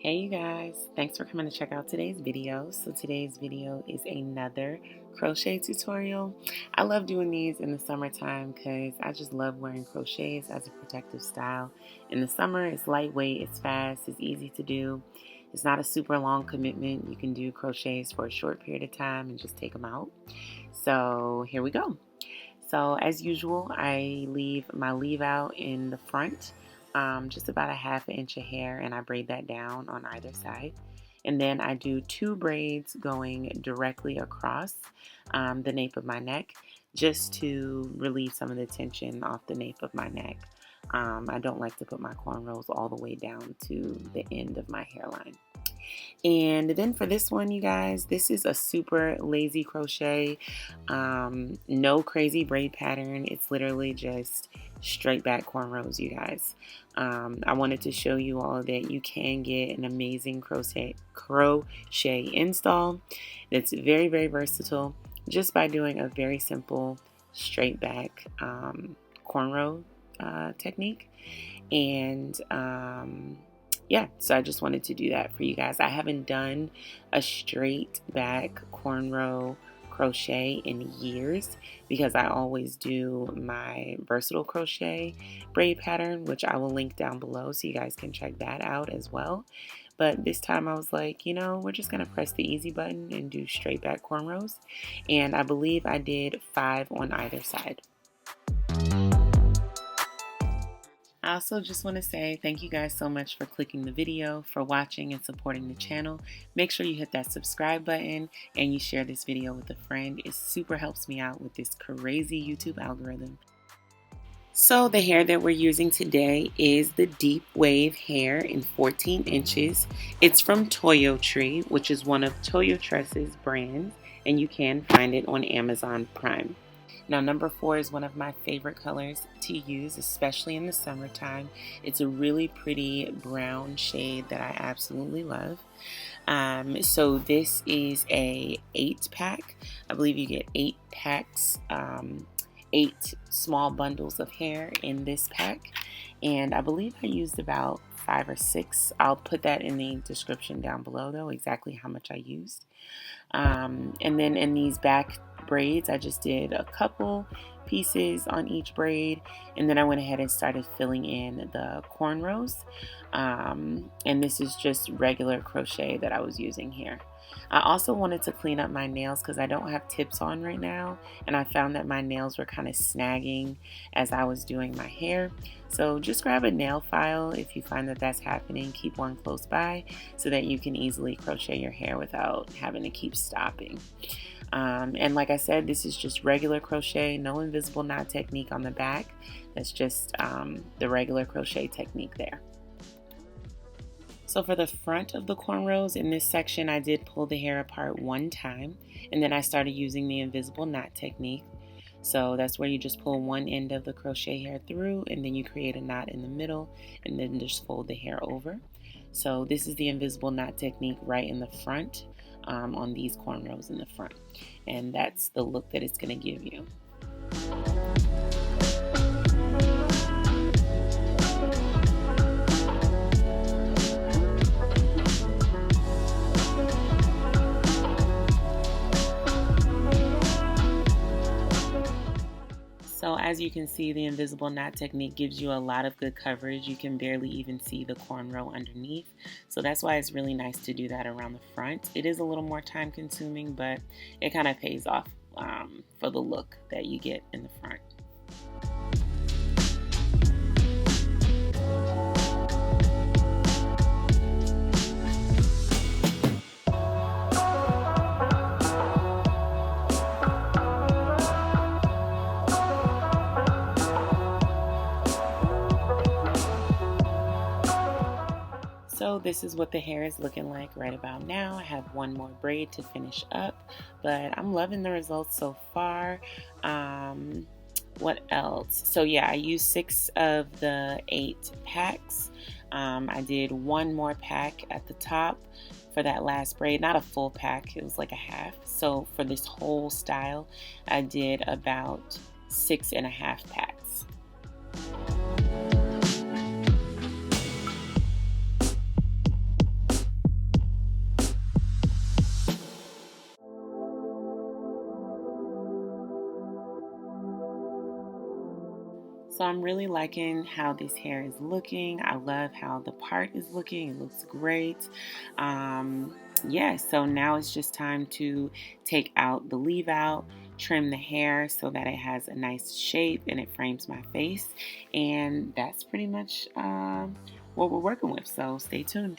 Hey you guys, thanks for coming to check out today's video. So today's video is another crochet tutorial. I love doing these in the summertime because I just love wearing crochets as a protective style. In the summer, it's lightweight, it's fast, it's easy to do. It's not a super long commitment. You can do crochets for a short period of time and just take them out. So here we go. So as usual, I leave my leave out in the front, just about a ½ inch of hair, and I braid that down on either side. And then I do 2 braids going directly across the nape of my neck, just to relieve some of the tension off the nape of my neck. I don't like to put my cornrows all the way down to the end of my hairline. And then for this one, you guys, this is a super lazy crochet, no crazy braid pattern. It's literally just straight back cornrows, you guys. I wanted to show you all that you can get an amazing crochet install that's very, very versatile just by doing a very simple straight back cornrow technique. And yeah, so I just wanted to do that for you guys. I haven't done a straight back cornrow crochet in years because I always do my versatile crochet braid pattern, which I will link down below so you guys can check that out as well. But this time I was like, you know, we're just going to press the easy button and do straight back cornrows. And I believe I did 5 on either side. I also just want to say thank you guys so much for clicking the video, for watching and supporting the channel. Make sure you hit that subscribe button and you share this video with a friend. It super helps me out with this crazy YouTube algorithm. So the hair that we're using today is the deep wave hair in 14 inches. It's from ToyoTree, which is one of ToyoTree's brands, and you can find it on Amazon Prime. Now, number 4 is one of my favorite colors to use, especially in the summertime. It's a really pretty brown shade that I absolutely love. So this is a 8-pack. I believe you get 8 packs, 8 small bundles of hair in this pack. And I believe I used about 5 or 6. I'll put that in the description down below, though, exactly how much I used. And then in these back braids, I just did a couple pieces on each braid, and then I went ahead and started filling in the cornrows. And this is just regular crochet that I was using here. I also wanted to clean up my nails because I don't have tips on right now, and I found that my nails were kind of snagging as I was doing my hair. So just grab a nail file if you find that that's happening. Keep one close by so that you can easily crochet your hair without having to keep stopping. And like I said, this is just regular crochet, no invisible knot technique on the back. That's just the regular crochet technique there. So for the front of the cornrows in this section, I did pull the hair apart one time, and then I started using the invisible knot technique. So that's where you just pull one end of the crochet hair through, and then you create a knot in the middle, and then just fold the hair over. So this is the invisible knot technique right in the front, on these cornrows in the front. And that's the look that it's going to give you. So as you can see, the invisible knot technique gives you a lot of good coverage. You can barely even see the cornrow underneath. So that's why it's really nice to do that around the front. It is a little more time consuming, but it kind of pays off for the look that you get in the front. So this is what the hair is looking like right about now. I have one more braid to finish up, but I'm loving the results so far. What else? So yeah, I used 6 of the 8 packs. I did one more pack at the top for that last braid, not a full pack, it was like a half. So for this whole style, I did about 6.5 packs. I'm really liking how this hair is looking. I love how the part is looking. It looks great. Yeah, so now it's just time to take out the leave out, trim the hair so that it has a nice shape and it frames my face. And that's pretty much what we're working with. So stay tuned.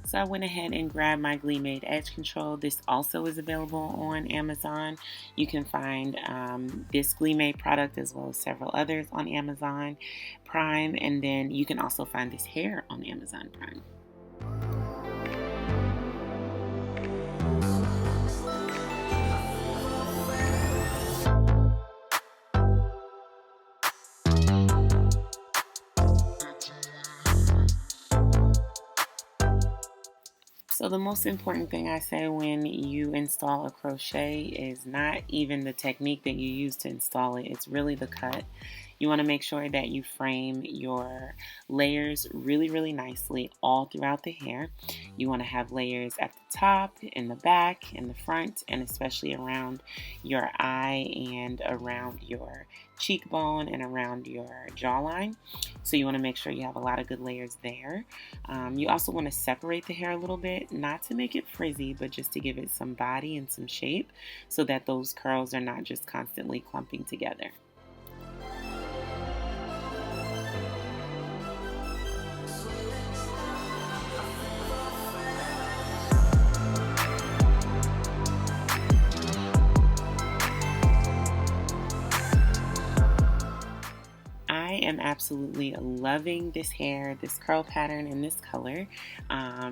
So I went ahead and grabbed my GLEEmade Edge Control. This also is available on Amazon. You can find this GLEEmade product as well as several others on Amazon Prime. And then you can also find this hair on Amazon Prime. So the most important thing I say when you install a crochet is not even the technique that you use to install it, it's really the cut. You want to make sure that you frame your layers really nicely all throughout the hair. You want to have layers at the top, in the back, in the front, and especially around your eye and around your cheekbone and around your jawline. So you want to make sure you have a lot of good layers there. You also want to separate the hair a little bit, not to make it frizzy, but just to give it some body and some shape so that those curls are not just constantly clumping together. I am absolutely loving this hair, this curl pattern, and this color.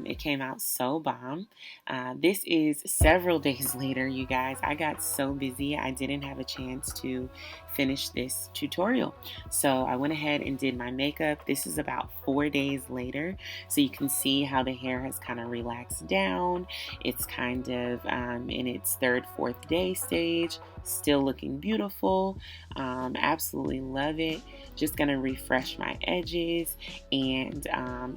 It came out so bomb. This is several days later, you guys. I got so busy, I didn't have a chance to finish this tutorial. So I went ahead and did my makeup. This is about 4 days later. So you can see how the hair has kind of relaxed down. It's kind of in its third, fourth day stage. Still looking beautiful. Absolutely love it. Just gonna refresh my edges and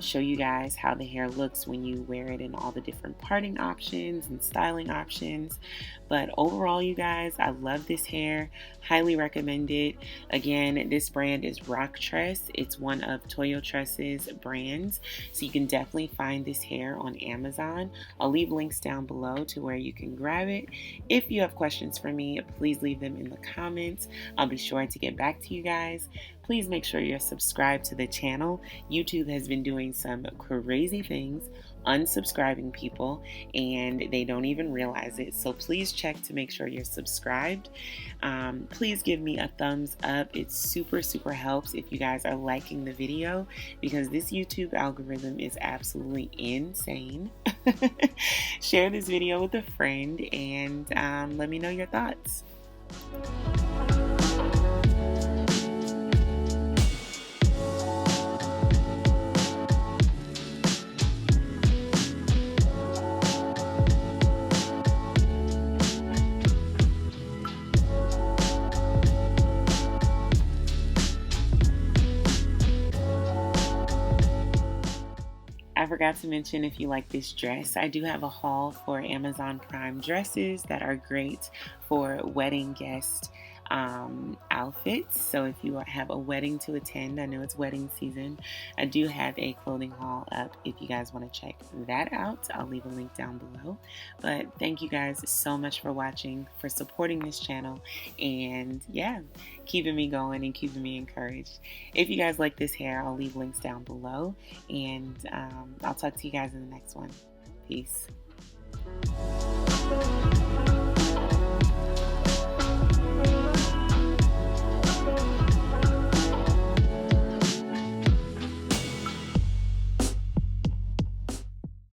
show you guys how the hair looks when you wear it in all the different parting options and styling options. But overall, you guys, I love this hair. Highly recommend it. Again, this brand is Rock Tress. It's one of ToyoTree's brands. So you can definitely find this hair on Amazon. I'll leave links down below to where you can grab it. If you have questions for me, please leave them in the comments. I'll be sure to get back to you guys. Please make sure you're subscribed to the channel. YouTube has been doing some crazy things, unsubscribing people, and they don't even realize it. So please check to make sure you're subscribed. Please give me a thumbs up. It super helps if you guys are liking the video, because this YouTube algorithm is absolutely insane. Share this video with a friend and let me know your thoughts. I forgot to mention, if you like this dress, I do have a haul for Amazon Prime dresses that are great for wedding guest outfits. So if you have a wedding to attend, I know it's wedding season, I do have a clothing haul up if you guys want to check that out. I'll leave a link down below. But thank you guys so much for watching, for supporting this channel, and yeah, keeping me going and keeping me encouraged. If you guys like this hair, I'll leave links down below, and I'll talk to you guys in the next one. Peace.